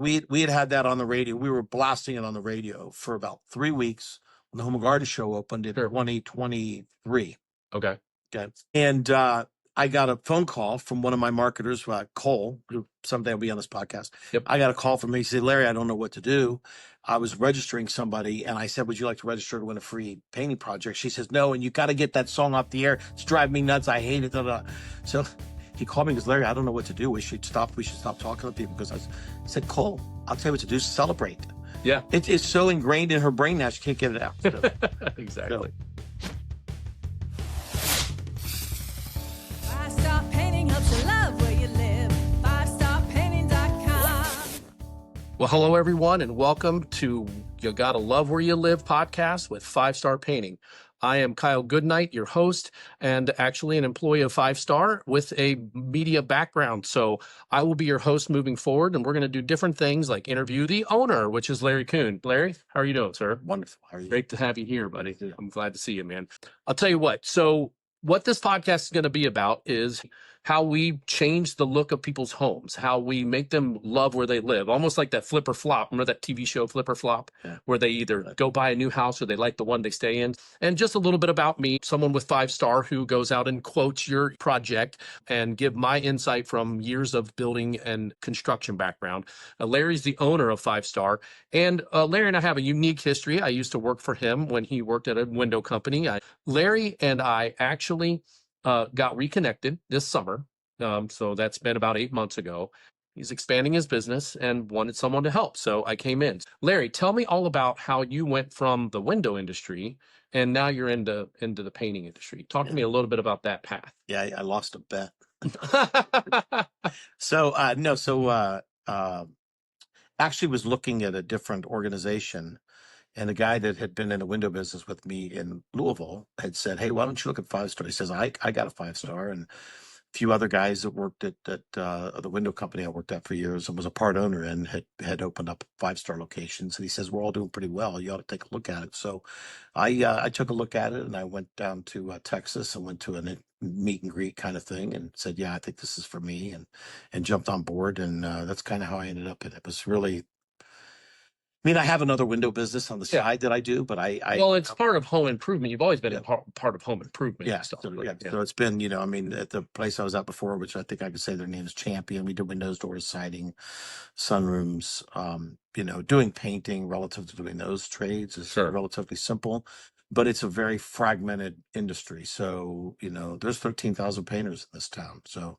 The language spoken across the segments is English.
We had that on the radio. We were blasting it on the radio for about 3 weeks when the Home and Garden Show opened in 2023. Okay. Okay. And I got a phone call from one of my marketers, Cole, who someday will be on this podcast. Yep. I got a call from him. He said, Larry, I don't know what to do. I was registering somebody, and I said, would you like to register to win a free painting project? She says, no, and you got to get that song off the air. It's driving me nuts. I hate it. So he called me and goes, Larry, I don't know what to do. We should stop talking to people. Because I said, Cole, I'll tell you what to do. Celebrate. Yeah. It's so ingrained in her brain now, she can't get it out. So, exactly. Five-Star Painting helps you love where you live. FiveStarPainting.com. Well, hello, everyone, and welcome to You Gotta Love Where You Live podcast with 5-Star Painting. I am Kyle Goodknight, your host, and actually an employee of 5-Star with a media background. So I will be your host moving forward, and we're going to do different things like interview the owner, which is Larry Kuhn. Larry, how are you doing, sir? Wonderful. How are you? Great to have you here, buddy. I'm glad to see you, man. I'll tell you what. So what this podcast is going to be about is how we change the look of people's homes, how we make them love where they live, almost like that Flip or Flop. Remember that TV show Flip or Flop, where they either go buy a new house or they like the one they stay in. And just a little bit about me, someone with 5-Star who goes out and quotes your project and give my insight from years of building and construction background. Larry's the owner of 5-Star, and Larry and I have a unique history. I used to work for him when he worked at a window company. Larry and I actually got reconnected this summer. So that's been about 8 months ago. He's expanding his business and wanted someone to help. So I came in. Larry, tell me all about how you went from the window industry and now you're into the painting industry. Talk to me a little bit about that path. Yeah, I lost a bet. Actually was looking at a different organization, and a guy that had been in the window business with me in Louisville had said, hey, why don't you look at 5-Star? He says, I got a 5-Star, and a few other guys that worked at the window company I worked at for years and was a part owner and had opened up 5-Star locations. And he says, we're all doing pretty well. You ought to take a look at it. So I took a look at it, and I went down to Texas and went to a meet and greet kind of thing and said, yeah, I think this is for me, and jumped on board. And that's kind of how I ended up in it. It was really, I mean, I have another window business on the side that I do, but well, it's part of home improvement. You've always been a part of home improvement. Yeah. So it's been, I mean, at the place I was at before, which I think I could say their name is Champion, we did windows, doors, siding, sunrooms, doing painting relative to doing those trades is relatively simple, but it's a very fragmented industry. So, there's 13,000 painters in this town. So,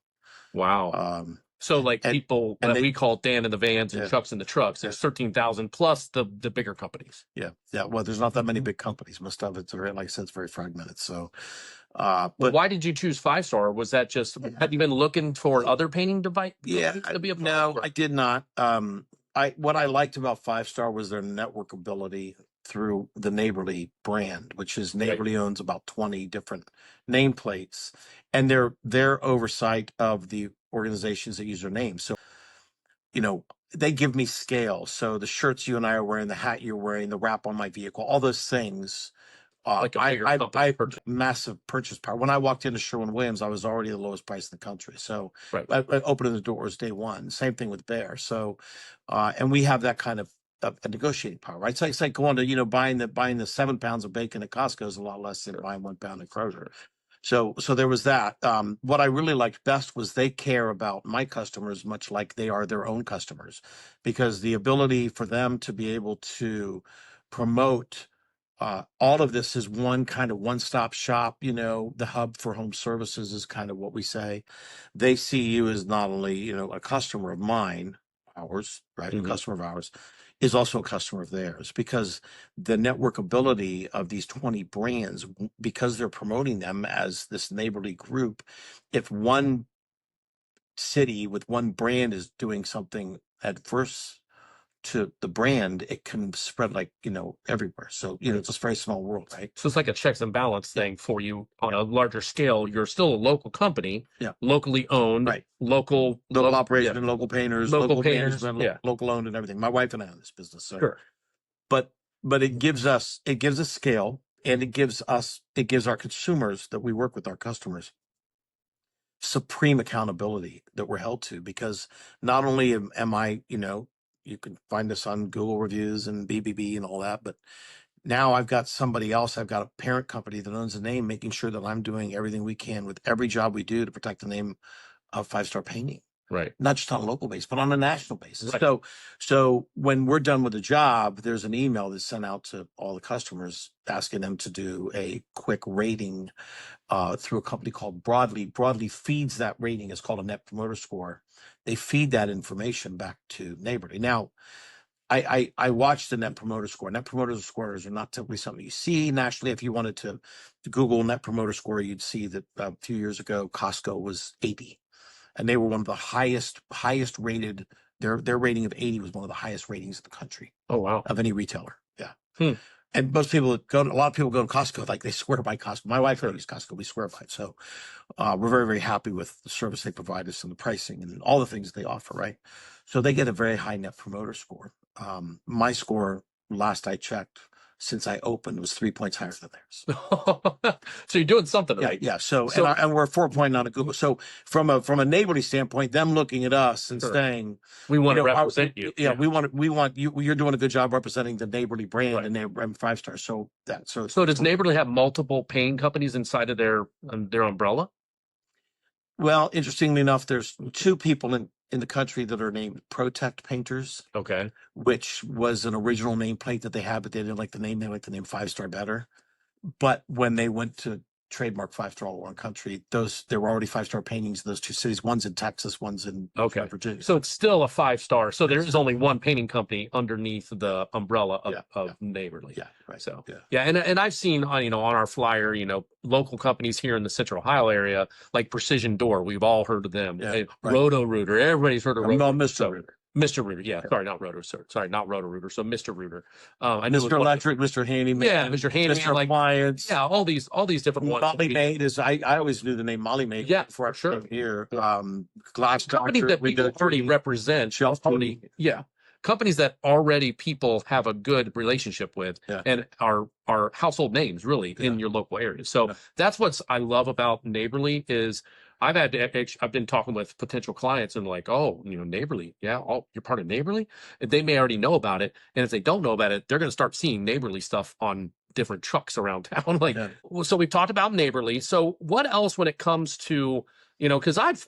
wow. So like people that we call Dan in the vans and Chuck's in the trucks, there's 13,000 plus the bigger companies. Yeah. Well, there's not that many big companies. Most of it's very, like I said, it's very fragmented. So, but why did you choose 5-Star? Was that just, have you been looking for other painting device? Yeah. No, I did not. What I liked about 5-Star was their networkability through the Neighborly brand, which is Neighborly owns about 20 different nameplates, and their oversight of the organizations that use their name. So, they give me scale. So the shirts you and I are wearing, the hat you're wearing, the wrap on my vehicle, all those things. Like I massive purchase power. When I walked into Sherwin-Williams, I was already the lowest price in the country. So I opened the doors day one. Same thing with Behr. So, and we have that kind of a negotiating power, right? So it's like going to, buying the 7 pounds of bacon at Costco is a lot less than buying 1 pound at Kroger. So there was that. What I really liked best was they care about my customers much like they are their own customers, because the ability for them to be able to promote all of this is one kind of one-stop shop. The hub for home services is kind of what we say. They see you as not only, a customer of mine, ours, right? A customer of ours is also a customer of theirs, because the networkability of these 20 brands, because they're promoting them as this neighborly group, if one city with one brand is doing something adverse to the brand, it can spread like, everywhere. So, it's a very small world, right? So it's like a checks and balance thing for you on a larger scale. You're still a local company, locally owned, local operation, local painters, local management, local owned and everything. My wife and I own this business. So. But it gives us scale, and it gives our consumers that we work with, our customers, supreme accountability that we're held to, because not only am I, You can find us on Google reviews and BBB and all that. But now I've got somebody else. I've got a parent company that owns the name, making sure that I'm doing everything we can with every job we do to protect the name of Five Star Painting. Right. Not just on a local basis, but on a national basis. Right. So when we're done with the job, there's an email that's sent out to all the customers asking them to do a quick rating through a company called Broadly. Broadly feeds that rating. It's called a Net Promoter Score. They feed that information back to Neighborly. Now, I watched the Net Promoter Score. Net Promoter Scores are not typically something you see nationally. If you wanted to Google Net Promoter Score, you'd see that a few years ago, Costco was 80. And they were one of the highest rated. Their rating of 80 was one of the highest ratings in the country. Oh, wow. Of any retailer. Yeah. And most people a lot of people go to Costco, like they swear by Costco. My wife uses Costco. We swear by it. So we're very, very happy with the service they provide us and the pricing and all the things they offer, right? So they get a very high Net Promoter Score. My score, last I checked, since I opened, was 3 points higher than theirs. So you're doing something right. Yeah. So and we're 4 point on a Google. So from a Neighborly standpoint, them looking at us and saying, we want to represent you. Yeah, we want you. You're doing a good job representing the Neighborly brand and Five Star. So does Neighborly have multiple paint companies inside of their umbrella? Well, interestingly enough, there's two people in the country that are named Protect Painters. Okay. Which was an original nameplate that they had, but they didn't like the name. They liked the name Five Star better. But when they went to trademark Five Star all around country, there were already Five Star paintings in those two cities. One's in Texas, one's in Virginia. So it's still a 5-star. So there is only one painting company underneath the umbrella of Neighborly. Yeah. Right. So and I've seen on our flyer, local companies here in the Central Ohio area like Precision Door. We've all heard of them. Yeah, Roto Rooter. Everybody's heard of Roto. Mr. Rooter. Mr. Rooter, sorry, not Roto, sir. Sorry, not Roto Rooter. So Mr. Rooter, I know Mr. Electric, Mr. Handyman, Mr. Handyman, Mr. Appliance, all these different ones. Molly Maid is I always knew the name Molly Maid. Before I came here. Glass companies that people already represent. Companies that already people have a good relationship with and are household names really in your local area. So that's what I love about Neighborly is. I've been talking with potential clients and like, oh, Neighborly. Yeah. Oh, you're part of Neighborly. And they may already know about it. And if they don't know about it, they're going to start seeing Neighborly stuff on different trucks around town. So we've talked about Neighborly. So what else when it comes to, cause I've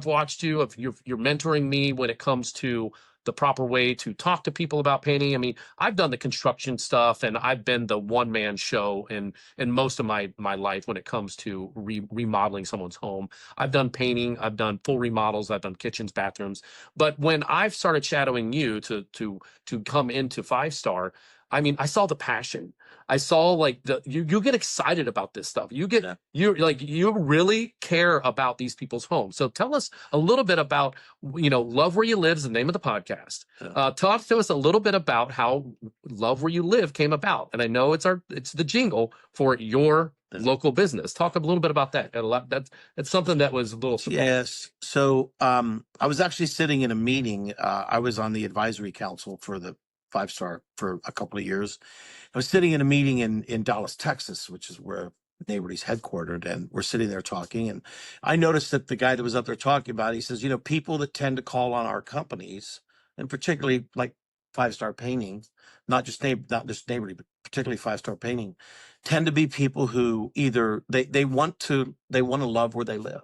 watched you, you're mentoring me when it comes to the proper way to talk to people about painting. I mean, I've done the construction stuff and I've been the one-man show in most of my life when it comes to remodeling someone's home. I've done painting, I've done full remodels, I've done kitchens, bathrooms. But when I've started shadowing you to come into Five Star, I mean, I saw the passion. I saw like you get excited about this stuff. You you really care about these people's homes. So tell us a little bit about, Love Where You Live is the name of the podcast. Talk to us a little bit about how Love Where You Live came about. And I know it's the jingle for your local business. Talk a little bit about that. That's something that was a little surprising. Yes. So I was actually sitting in a meeting. I was on the advisory council for the Five Star for a couple of years. I was sitting in a meeting in Dallas, Texas, which is where Neighborly's headquartered, and we're sitting there talking. And I noticed that the guy that was up there talking about it, he says, people that tend to call on our companies, and particularly like Five Star Painting, not just Neighborly, but particularly Five Star Painting, tend to be people who either they want to love where they live.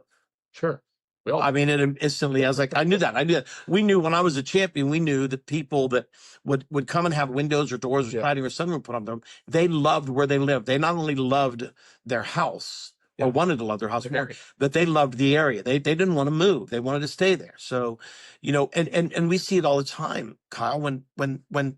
Sure. Well, I mean, it instantly, I was like, I knew that. We knew when I was a champion, we knew that people that would come and have windows or doors or siding or sunroom put on them, they loved where they lived. They not only loved their house or wanted to love their house more, but they loved the area. They didn't want to move. They wanted to stay there. So, and we see it all the time, Kyle, when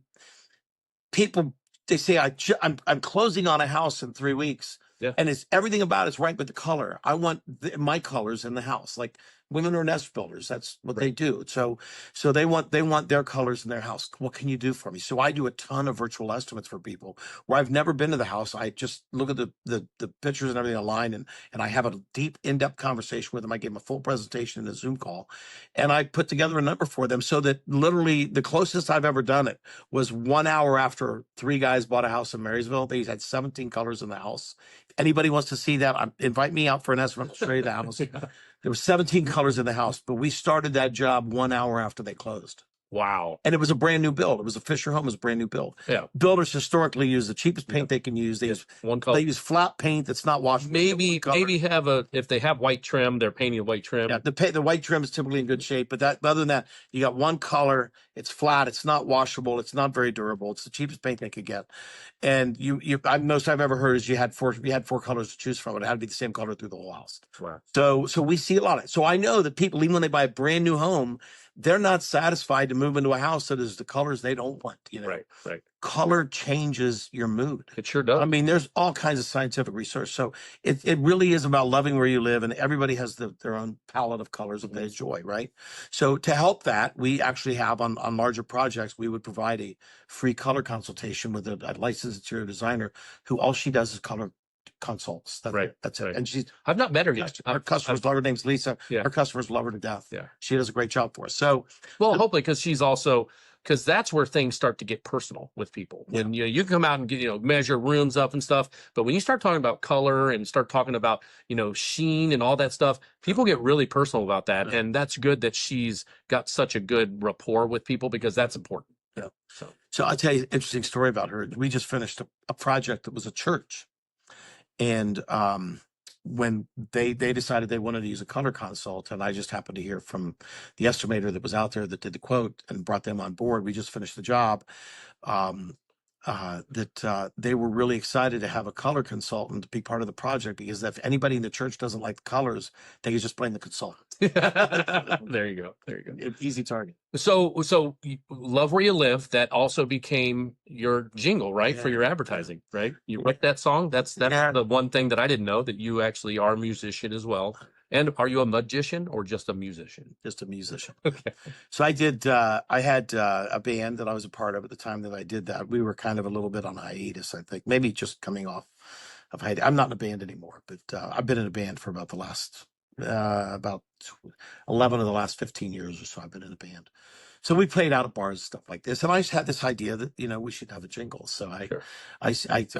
people, they say, I'm closing on a house in 3 weeks. Yeah. And it's everything about it's right, but the color. I want my colors in the house. Like women are nest builders. That's what they do. So they want their colors in their house. What can you do for me? So I do a ton of virtual estimates for people where I've never been to the house. I just look at the pictures and everything online, and I have a deep, in-depth conversation with them. I give them a full presentation in a Zoom call, and I put together a number for them so that literally the closest I've ever done it was 1 hour after 3 guys bought a house in Marysville. They had 17 colors in the house. Anybody wants to see that, invite me out for an estimate. I'll show you the house. There were 17 colors in the house, but we started that job 1 hour after they closed. Wow. And it was a brand new build. It was a Fisher home. It was a brand new build. Yeah. Builders historically use the cheapest paint they can use. They use one color. They use flat paint that's not washable. Maybe if they have white trim, they're painting white trim. Yeah, the white trim is typically in good shape, but other than that, you got one color. It's flat. It's not washable. It's not very durable. It's the cheapest paint they could get. And most I've ever heard is you had four colors to choose from. It had to be the same color through the whole house. Wow. So we see a lot of it. So I know that people, even when they buy a brand new home, they're not satisfied to move into a house that is the colors they don't want. Right. Color changes your mood. It sure does. I mean, there's all kinds of scientific research. So it really is about loving where you live, and everybody has their own palette of colors that they enjoy, right? So to help that, we actually have on larger projects, we would provide a free color consultation with a licensed interior designer who all she does is color consults. That's it. And I've not met her yet. Our customers love her. Name's Lisa. Yeah. Our customers love her to death. Yeah. She does a great job for us. So, well, hopefully, because that's where things start to get personal with people. When you come out and get, measure rooms up and stuff, but when you start talking about color and start talking about, sheen and all that stuff, people get really personal about that. And that's good that she's got such a good rapport with people, because that's important. Yeah. So I'll tell you an interesting story about her. We just finished a project that was a church. And when they decided they wanted to use a color consult, and I just happened to hear from the estimator that was out there that did the quote and brought them on board. We just finished the job. That they were really excited to have a color consultant to be part of the project, because if anybody in the church doesn't like the colors, they can just blame the consultant. There you go. Easy target. So you love where you live. That also became your jingle, right? For your advertising, right? You wrote that song. That's the one thing that I didn't know, that you actually are a musician as well. And are you a magician or just a musician? Just a musician. Okay. So I had a band that I was a part of at the time that I did that. We were kind of a little bit on hiatus, I think, maybe just coming off of hiatus. I'm not in a band anymore, but I've been in a band for about the last, about 11 of the last 15 years or so. I've been in a band. So we played out at bars and stuff like this. And I just had this idea that, we should have a jingle. So I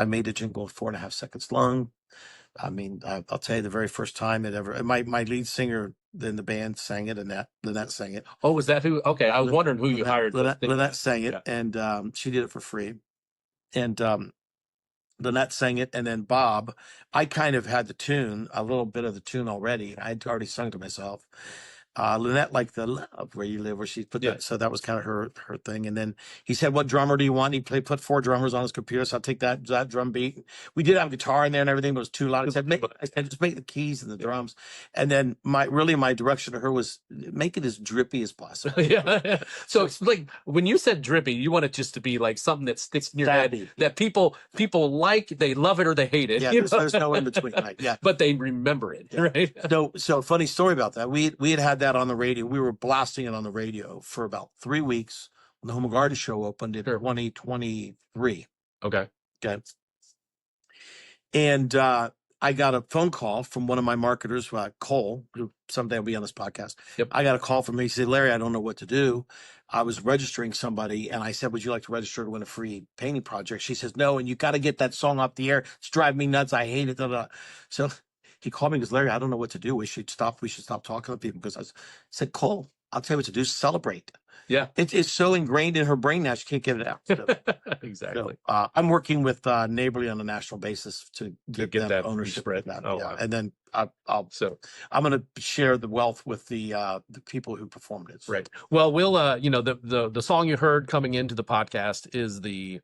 made a jingle 4.5 seconds long. I mean, I'll tell you, the very first time my lead singer in the band sang it, and Lynette sang it. Oh, was that who? Okay, I was wondering who you hired. Lynette sang it, and she did it for free. And Lynette sang it, and then Bob, I kind of had a little bit of the tune already. I'd already sung it to myself. Lynette liked the love where you live, where she put that. So that was kind of her thing. And then he said, "What drummer do you want?" He put 4 drummers on his computer. So I'll take that drum beat. We did have guitar in there and everything, but it was too loud. I said, just make the keys and the drums. And then my direction to her was make it as drippy as possible. Yeah. So it's like, when you said drippy, you want it just to be like something that sticks in your head, that people like, they love it or they hate it. Yeah, there's no in between. Right? Yeah. But they remember it. Yeah. Right. So funny story about that. We had that on the radio. We were blasting it on the radio for about 3 weeks when the Home and Garden show opened in 2023. Okay. And I got a phone call from one of my marketers, Cole, who someday will be on this podcast. Yep. I got a call from him. He said, "Larry, I don't know what to do. I was registering somebody, and I said, would you like to register to win a free painting project?" She says, "No, and you got to get that song off the air. It's driving me nuts. I hate it." So he called me and goes, "Larry, I don't know what to do. We should stop talking to people." Because I said, "Cole, I'll tell you what to do. Celebrate." Yeah. It's so ingrained in her brain now, she can't get it out. Exactly. So, I'm working with Neighborly on a national basis to get that ownership spread. That. Oh, wow. And then I'm going to share the wealth with the people who performed it. So. Right. Well, we'll the song you heard coming into the podcast is the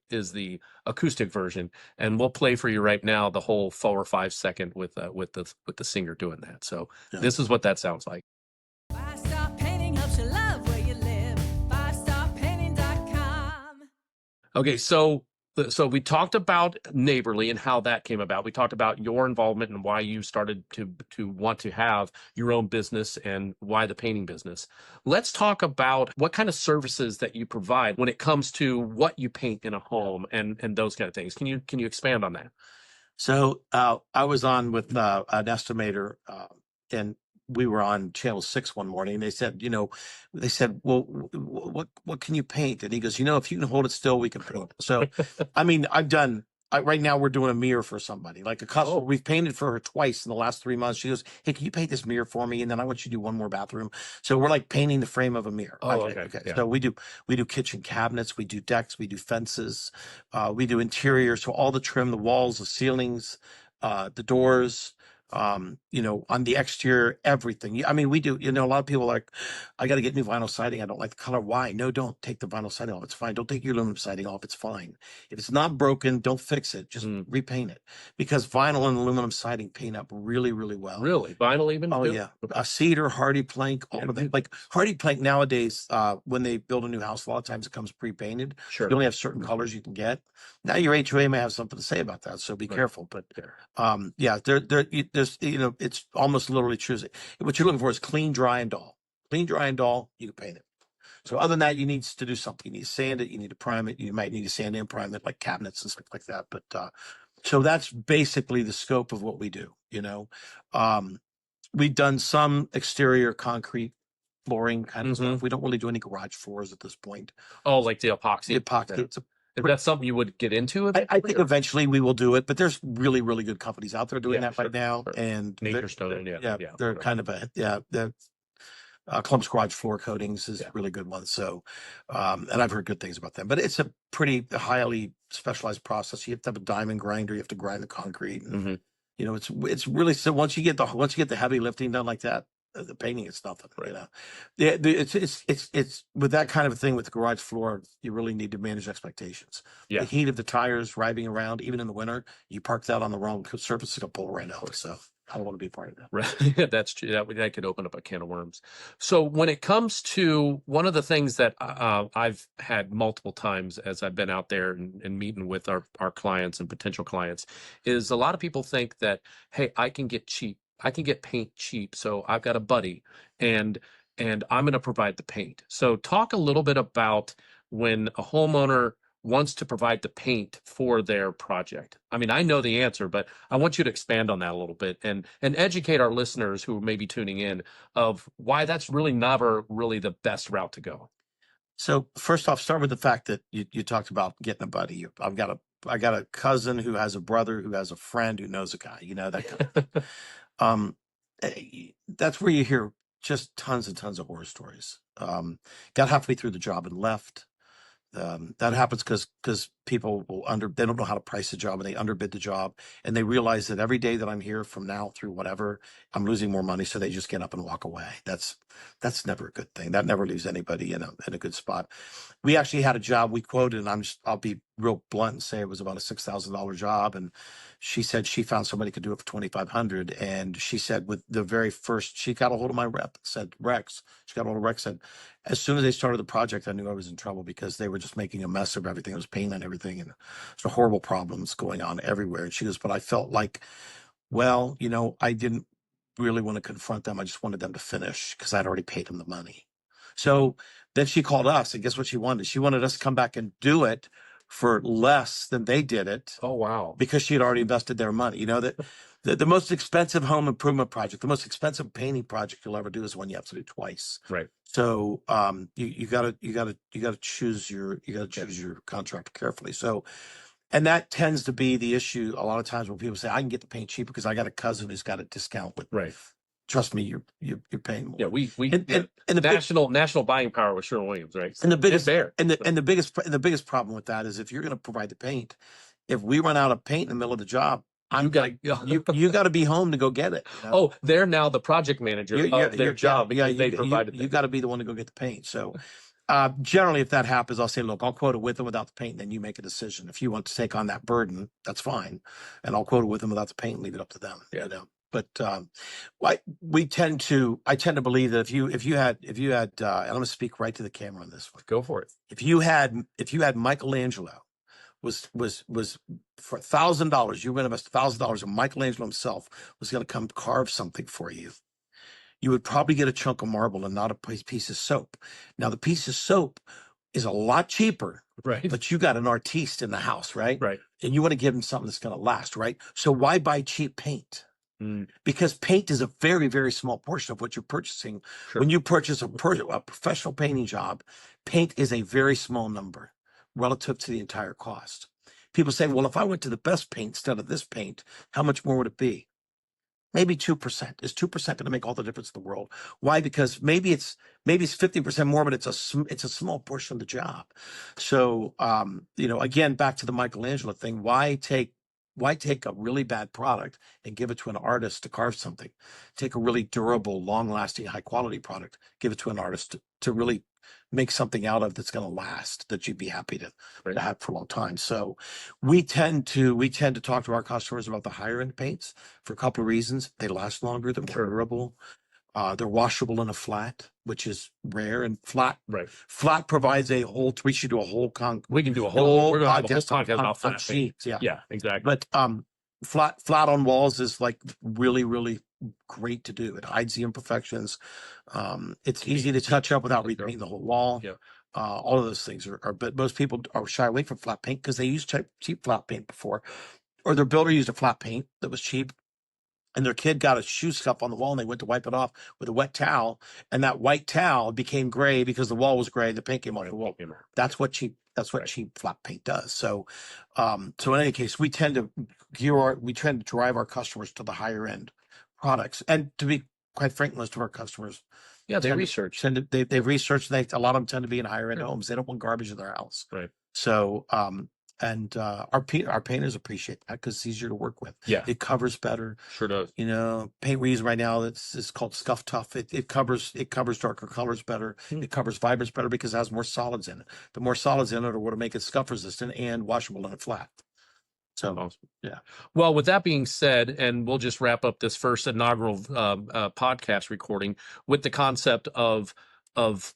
acoustic version, and we'll play for you right now the whole 4 or 5 second with the singer doing that. So This is what that sounds like. 5-star painting helps you love where you live. 5starpainting.com. Okay, so we talked about Neighborly and how that came about. We talked about your involvement and why you started to want to have your own business and why the painting business. Let's talk about what kind of services that you provide when it comes to what you paint in a home and those kind of things. Can you expand on that? So I was on with an estimator, and we were on Channel 6 one morning. They said, "Well, what can you paint?" And he goes, "If you can hold it still, we can paint." So, I mean, I've done right now we're doing a mirror for somebody, like a customer. We've painted for her twice in the last 3 months. She goes, "Hey, can you paint this mirror for me? And then I want you to do one more bathroom." So we're like painting the frame of a mirror. Okay. Yeah. So we do kitchen cabinets, we do decks, we do fences, we do interior. So all the trim, the walls, the ceilings, the doors, on the exterior, everything. I mean, we do, a lot of people are like, I got to get new vinyl siding. I don't like the color. Why? No, don't take the vinyl siding off. It's fine. Don't take your aluminum siding off. It's fine. If it's not broken, don't fix it. Just repaint it, because vinyl and aluminum siding paint up really, really well. Really? Vinyl even? Oh, yeah. A cedar, hardy plank, all of that. Like hardy plank nowadays, when they build a new house, a lot of times it comes pre-painted. Sure. You only have certain colors you can get. Now your HOA may have something to say about that, so be careful. But it's almost literally choosing. What you're looking for is clean, dry, and dull. Clean, dry, and dull, you can paint it. So other than that, you need to do something. You need to sand it. You need to prime it. You might need to sand and prime it, like cabinets and stuff like that. But so that's basically the scope of what we do. We've done some exterior concrete flooring kind of stuff. We don't really do any garage floors at this point. Oh, like the epoxy. The epoxy. Yeah. Is that something you would get into? I think eventually we will do it, but there's really, really good companies out there doing that right now. Sure. And Nature Stone, they're kind of the Clump's Garage Floor Coatings is a really good one. So, and I've heard good things about them, but it's a pretty highly specialized process. You have to have a diamond grinder. You have to grind the concrete. And, it's really, so once you get the heavy lifting done like that, the painting is nothing. Right. It's with that kind of a thing with the garage floor, you really need to manage expectations. The heat of the tires driving around, even in the winter, you park that on the wrong surface, it's gonna pull right out. So I don't want to be part of that. Right. That's true. That could open up a can of worms. So when it comes to one of the things that I've had multiple times as I've been out there and meeting with our clients and potential clients, is a lot of people think that, hey, I can get paint cheap. So I've got a buddy and I'm going to provide the paint. So talk a little bit about when a homeowner wants to provide the paint for their project. I mean, I know the answer, but I want you to expand on that a little bit and educate our listeners who may be tuning in of why that's really never really the best route to go. So first off, start with the fact that you talked about getting a buddy. I got a cousin who has a brother who has a friend who knows a guy, that kind of thing. That's where you hear just tons and tons of horror stories. Got halfway through the job and left. That happens because people they don't know how to price a job and they underbid the job, and they realize that every day that I'm here from now through whatever, I'm losing more money. So they just get up and walk away. That's never a good thing. That never leaves anybody in a good spot. We actually had a job we quoted, and I'll be real blunt and say it was about a $6,000 job. And she said she found somebody could do it for $2,500. And she said with the very first, she got a hold of my rep, said Rex, said, as soon as they started the project, I knew I was in trouble because they were just making a mess of everything. It was paint on everything. And there's horrible problems going on everywhere. And she goes, but I felt like, well, I didn't really want to confront them. I just wanted them to finish because I'd already paid them the money. So then she called us, and guess what she wanted? She wanted us to come back and do it for less than they did it. Oh, wow. Because she had already invested their money. That the most expensive home improvement project, the most expensive painting project you'll ever do is one you have to do twice. Right. So you gotta choose your contractor carefully. So, and that tends to be the issue a lot of times when people say I can get the paint cheap because I got a cousin who's got a discount with. Right. Trust me, you're paying more. Yeah, we and the national buying power with Sherwin-Williams, right? And the biggest problem with that is if you're going to provide the paint, if we run out of paint in the middle of the job, you got to be home to go get it. Oh, they're now the project manager of their job because they provided. You got to be the one to go get the paint. So generally, if that happens, I'll say, look, I'll quote it with and without the paint, and then you make a decision. If you want to take on that burden, that's fine, and I'll quote it with and without the paint and leave it up to them. Yeah. But I tend to believe that if you had, and I'm going to speak right to the camera on this one. Go for it. If you had Michelangelo was for $1,000, you were going to invest $1,000, and Michelangelo himself was going to come carve something for you, you would probably get a chunk of marble and not a piece of soap. Now the piece of soap is a lot cheaper, right? But you got an artiste in the house, right? Right. And you want to give him something that's going to last, right? So why buy cheap paint? Because paint is a very, very small portion of what you're purchasing. Sure. When you purchase a professional painting job, paint is a very small number relative to the entire cost. people say, well, if I went to the best paint instead of this paint, how much more would it be? Maybe 2%. Is 2% going to make all the difference in the world? Why? Because maybe it's 50% more, but it's a small portion of the job. So, again, back to the Michelangelo thing, why take a really bad product and give it to an artist to carve something? Take a really durable, long lasting, high quality product, give it to an artist to really make something out of that's going to last, that you'd be happy to have for a long time. So we tend to talk to our customers about the higher end paints for a couple of reasons. They last longer, they're more durable. They're washable in a flat, which is rare, and flat provides a whole. We should do a whole we can do a whole. We're going to have a whole podcast about flat sheets. Yeah, exactly. But flat on walls is like really, really great to do. It hides the imperfections. It's easy to touch up without repainting the whole wall. Yeah. All of those things are, but most people are shy away from flat paint because they used cheap flat paint before, or their builder used a flat paint that was cheap, and their kid got a shoe scuff on the wall and they went to wipe it off with a wet towel, and that white towel became gray because the wall was gray. The paint came off the wall. That's what cheap flat paint does. So, so in any case, we tend to drive our customers to the higher end products, and to be quite frank, most of our customers, they research. They've researched. A lot of them tend to be in higher end homes. They don't want garbage in their house. Right. So, our painters appreciate that because it's easier to work with. Yeah. It covers better. Sure does. Paint we're using right now, it's called Scuff Tough. It covers darker colors better. It covers vibrance better because it has more solids in it. The more solids in it are what will make it scuff resistant and washable in a flat. So, awesome. Yeah. Well, with that being said, and we'll just wrap up this first inaugural podcast recording with the concept of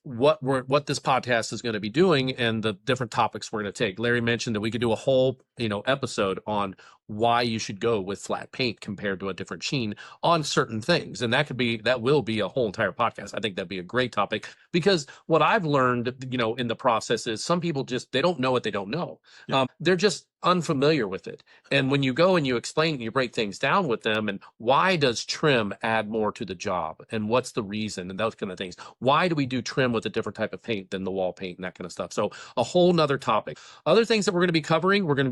what this podcast is going to be doing and the different topics we're going to take. Larry mentioned that we could do a whole episode on why you should go with flat paint compared to a different sheen on certain things, and that will be a whole entire podcast. I think that'd be a great topic, because what I've learned in the process is some people they don't know what they don't know. Yeah. They're just unfamiliar with it, and when you go and you explain and you break things down with them, and why does trim add more to the job, and what's the reason, and those kind of things. Why do we do trim with a different type of paint than the wall paint and that kind of stuff? So a whole nother topic. Other things that we're going to be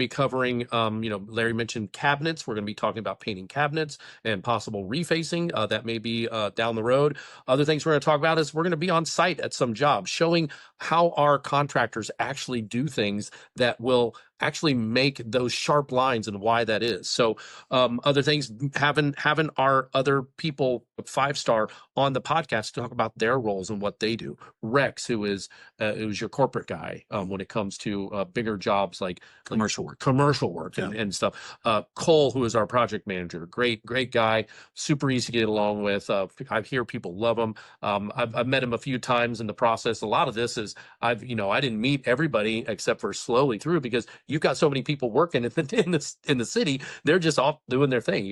covering, Larry mentioned cabinets. We're going to be talking about painting cabinets and possible refacing that may be down the road. Other things we're going to talk about is we're going to be on site at some jobs, showing how our contractors actually do things that will actually make those sharp lines and why that is. So other things, having our other people 5-star on the podcast to talk about their roles and what they do. Rex, who is your corporate guy when it comes to bigger jobs like commercial work and stuff. Cole, who is our project manager, great guy, super easy to get along with. I hear people love him. I've met him a few times in the process. A lot of this is I didn't meet everybody except for slowly through, because you've got so many people working in the city. They're just off doing their thing.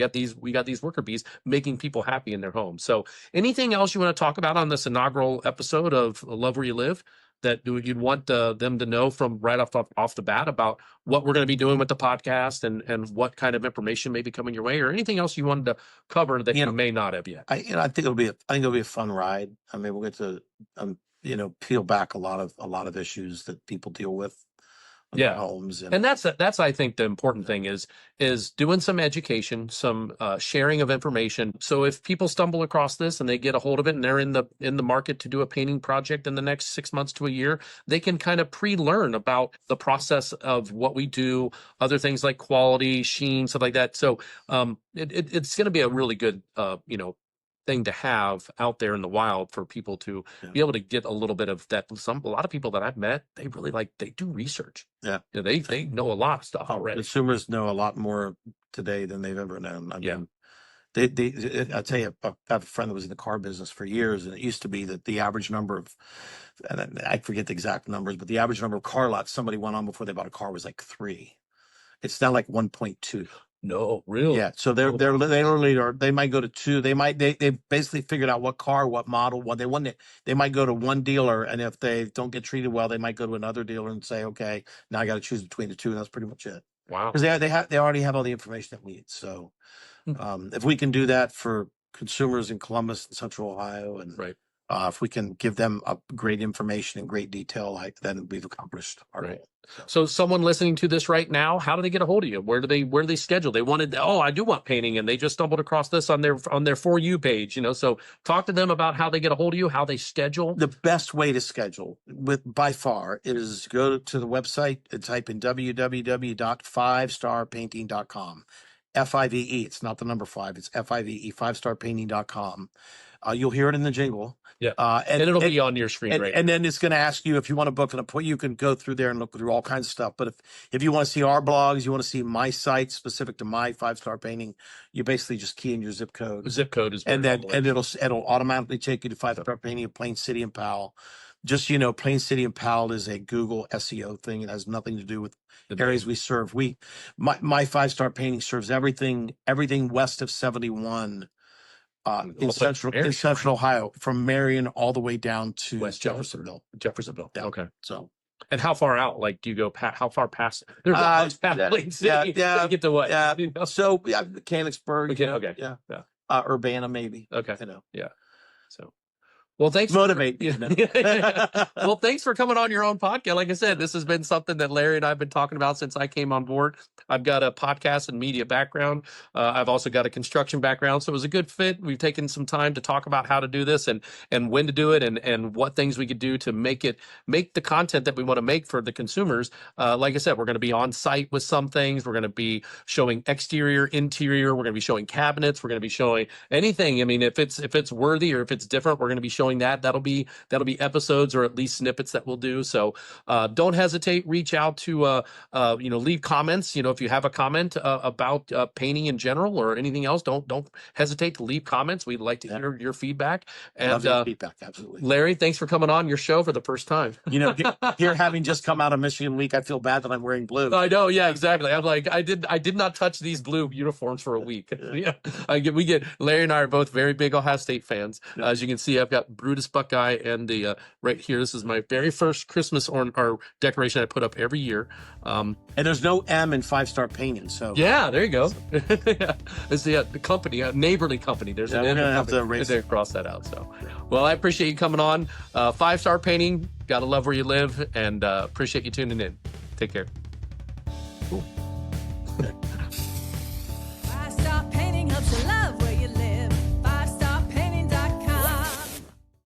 We got these worker bees making people happy in their homes. So anything else you want to talk about on this inaugural episode of Love Where You Live that you'd want them to know from right off the bat about what we're going to be doing with the podcast and what kind of information may be coming your way, or anything else you wanted to cover that you may not have yet? I think it'll be a fun ride. I mean, we'll get to peel back a lot of issues that people deal with. Homes and that's I think the important thing is doing some education, some sharing of information. So if people stumble across this and they get a hold of it and they're in the market to do a painting project in the next 6 months to a year, they can kind of pre-learn about the process of what we do, other things like quality, sheen, stuff like that. So it's going to be a really good thing to have out there in the wild for people to be able to get a little bit of that. A lot of people that I've met, they really they do research. Yeah. They know a lot of stuff already. Consumers know a lot more today than they've ever known. I mean, I tell you, I have a friend that was in the car business for years, and it used to be that the average number of, and I forget the exact numbers, but the average number of car lots somebody went on before they bought a car was like 3. It's now like 1.2. No, really? Yeah. So they literally are. They might go to 2. They basically figured out what car, what model, what they want. They might go to one dealer, and if they don't get treated well, they might go to another dealer and say, okay, now I got to choose between the 2, and that's pretty much it. Wow. Because they already have all the information that we need. So if we can do that for consumers in Columbus and Central Ohio and if we can give them great information and great detail, then we've accomplished our Right. goal. So someone listening to this right now, how do they get a hold of you? Where do they schedule? They wanted, I do want painting, and they just stumbled across this on their For You page, so talk to them about how they get a hold of you, how they schedule. The best way to schedule by far is go to the website and type in www.5starpainting.com. FIVE. It's not the number 5. It's FIVE, 5starpainting.com. You'll hear it in the jingle. Yeah. And it'll be on your screen, right? And then it's going to ask you if you want to book an appointment. You can go through there and look through all kinds of stuff. But if you want to see our blogs, you want to see my site specific to my 5-star painting, you basically just key in your zip code. The zip code is and it'll automatically take you to 5-star painting of Plain City and Powell. Just Plain City and Powell is a Google SEO thing. It has nothing to do with the areas we serve. My 5-star painting serves everything west of 71. In central Ohio, from Marion all the way down to West Jeffersonville. Yeah. Okay. So, and how far out? Like, do you go how far past? There's past Plain City. Yeah. Get to what? Yeah. So Mechanicsburg. Okay. Yeah. Urbana, maybe. Okay. Yeah. So. Well, thanks. Motivate. Well, thanks for coming on your own podcast. Like I said, this has been something that Larry and I have been talking about since I came on board. I've got a podcast and media background. I've also got a construction background. So it was a good fit. We've taken some time to talk about how to do this and when to do it and what things we could do to make the content that we want to make for the consumers. Like I said, we're going to be on site with some things. We're going to be showing exterior, interior. We're going to be showing cabinets. We're going to be showing anything. I mean, if it's worthy or if it's different, we're going to be showing that. That'll be episodes or at least snippets that we'll do. So don't hesitate. Reach out to leave comments. If you have a comment about painting in general or anything else, don't hesitate to leave comments. We'd like to hear your feedback. And feedback, absolutely. Larry, thanks for coming on your show for the first time. Here having just come out of Michigan Week, I feel bad that I'm wearing blue. I know, yeah, exactly. I'm like, I did not touch these blue uniforms for a week. Yeah, Larry and I are both very big Ohio State fans. As you can see, I've got Brutus Buckeye and the right here. This is my very first Christmas or decoration I put up every year. And there's no M in 5-star painting. So yeah, there you go. It's the company, neighborly company. There's an we're N gonna have to erase they cross that out. So, well, I appreciate you coming on. 5-star painting. Gotta love where you live, and appreciate you tuning in. Take care. Cool.